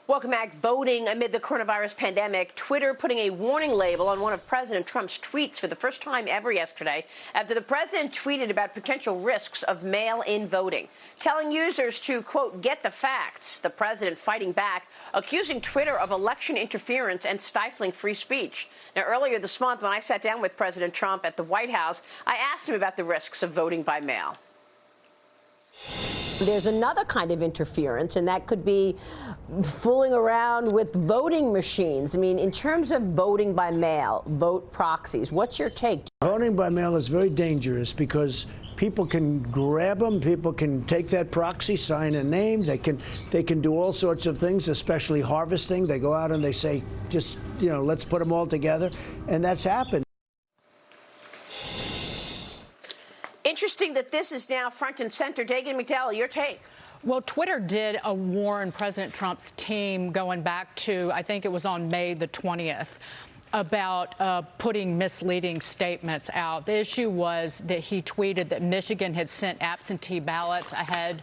Welcome back. Voting amid the coronavirus pandemic. Twitter putting a warning label on one of President Trump's tweets for the first time ever yesterday after the president tweeted about potential risks of mail-in voting, telling users to, quote, get the facts. The president fighting back, accusing Twitter of election interference and stifling free speech. Now, earlier this month, when I sat down with President Trump at the White House, I asked him about the risks of voting by mail. There's another kind of interference, and that could be fooling around with voting machines. I mean, in terms of voting by mail, vote proxies, what's your take? Voting by mail is very dangerous because people can grab them, people can take that proxy, sign a name, they can do all sorts of things, especially harvesting. They go out and they say, just, let's put them all together, and that's happened. Interesting that this is now front and center. Dagan McDowell, your take. Well, Twitter did warn President Trump's team going back to, I think it was on May the 20th, about putting misleading statements out. The issue was that he tweeted that Michigan had sent absentee ballots ahead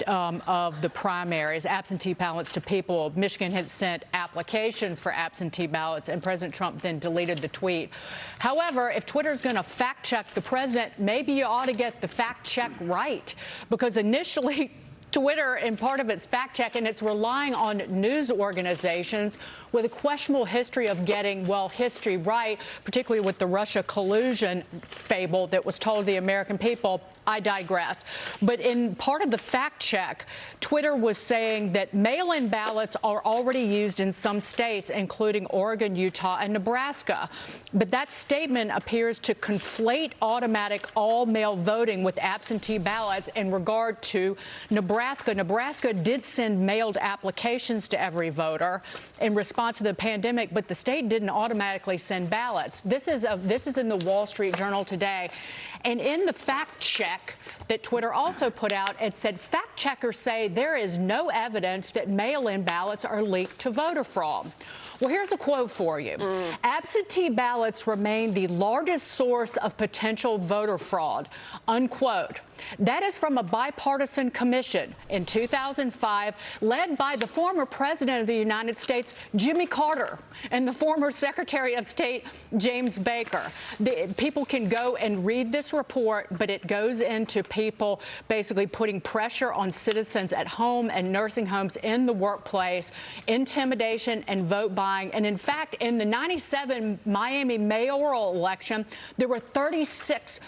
of the primaries, absentee ballots to people. Michigan had sent applications for absentee ballots, and President Trump then deleted the tweet. However, if Twitter's going to fact check the president, maybe you ought to get the fact check right, because initially Twitter, in part of its fact check, and it's relying on news organizations with a questionable history of getting, well, history right, particularly with the Russia collusion fable that was told the American people. I digress. But in part of the fact check, Twitter was saying that mail-in ballots are already used in some states, including Oregon, Utah, and Nebraska. But that statement appears to conflate automatic all-mail voting with absentee ballots in regard to Nebraska. Nebraska did send mailed applications to every voter in response to the pandemic, but the state didn't automatically send ballots. This is in the Wall Street Journal today. And in the fact check that Twitter also put out, it said fact checkers say there is no evidence that mail-in ballots are leaked to voter fraud. Well, here's a quote for you. Absentee ballots remain the largest source of potential voter fraud, unquote. That is from a bipartisan commission in 2005 led by the former president of the United States, Jimmy Carter, and the former Secretary of State, James Baker. People can go and read this report, but it goes into people basically putting pressure on citizens at home and nursing homes, in the workplace, intimidation and vote buying. And in fact, in the 97 Miami mayoral election, there were 36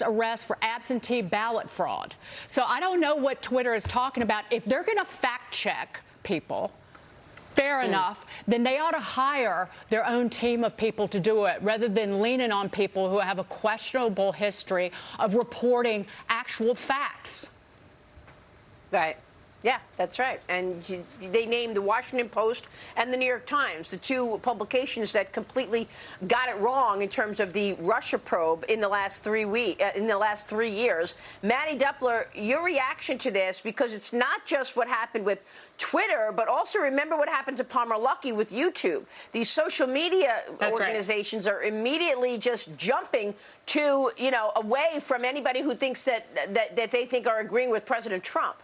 arrests for absentee ballot fraud. So I don't know what Twitter is talking about. If they're going to fact check people, fair enough, then they ought to hire their own team of people to do it rather than leaning on people who have a questionable history of reporting actual facts. Right. Yeah, that's right. And they named the Washington Post and the New York Times, the two publications that completely got it wrong in terms of the Russia probe in the last 3 years. Maddie Duppler, your reaction to this, because it's not just what happened with Twitter, but also remember what happened to Palmer Luckey with YouTube. These social media organizations are immediately just jumping to, away from anybody who thinks that they think are agreeing with President Trump.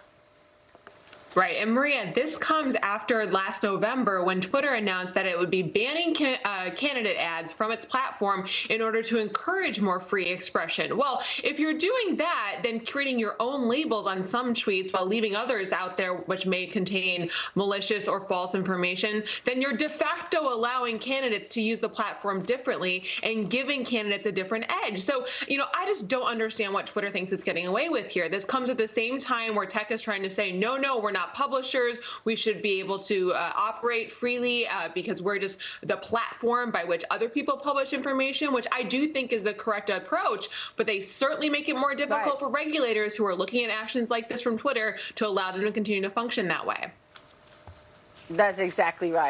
Right. And Maria, this comes after last November when Twitter announced that it would be banning candidate ads from its platform in order to encourage more free expression. Well, if you're doing that, then creating your own labels on some tweets while leaving others out there which may contain malicious or false information, then you're de facto allowing candidates to use the platform differently and giving candidates a different edge. So, I just don't understand what Twitter thinks it's getting away with here. This comes at the same time where tech is trying to say, no, we're not publishers. We should be able to operate freely because we're just the platform by which other people publish information, which I do think is the correct approach. But they certainly make it more difficult for regulators who are looking at actions like this from Twitter to allow them to continue to function that way. That's exactly right.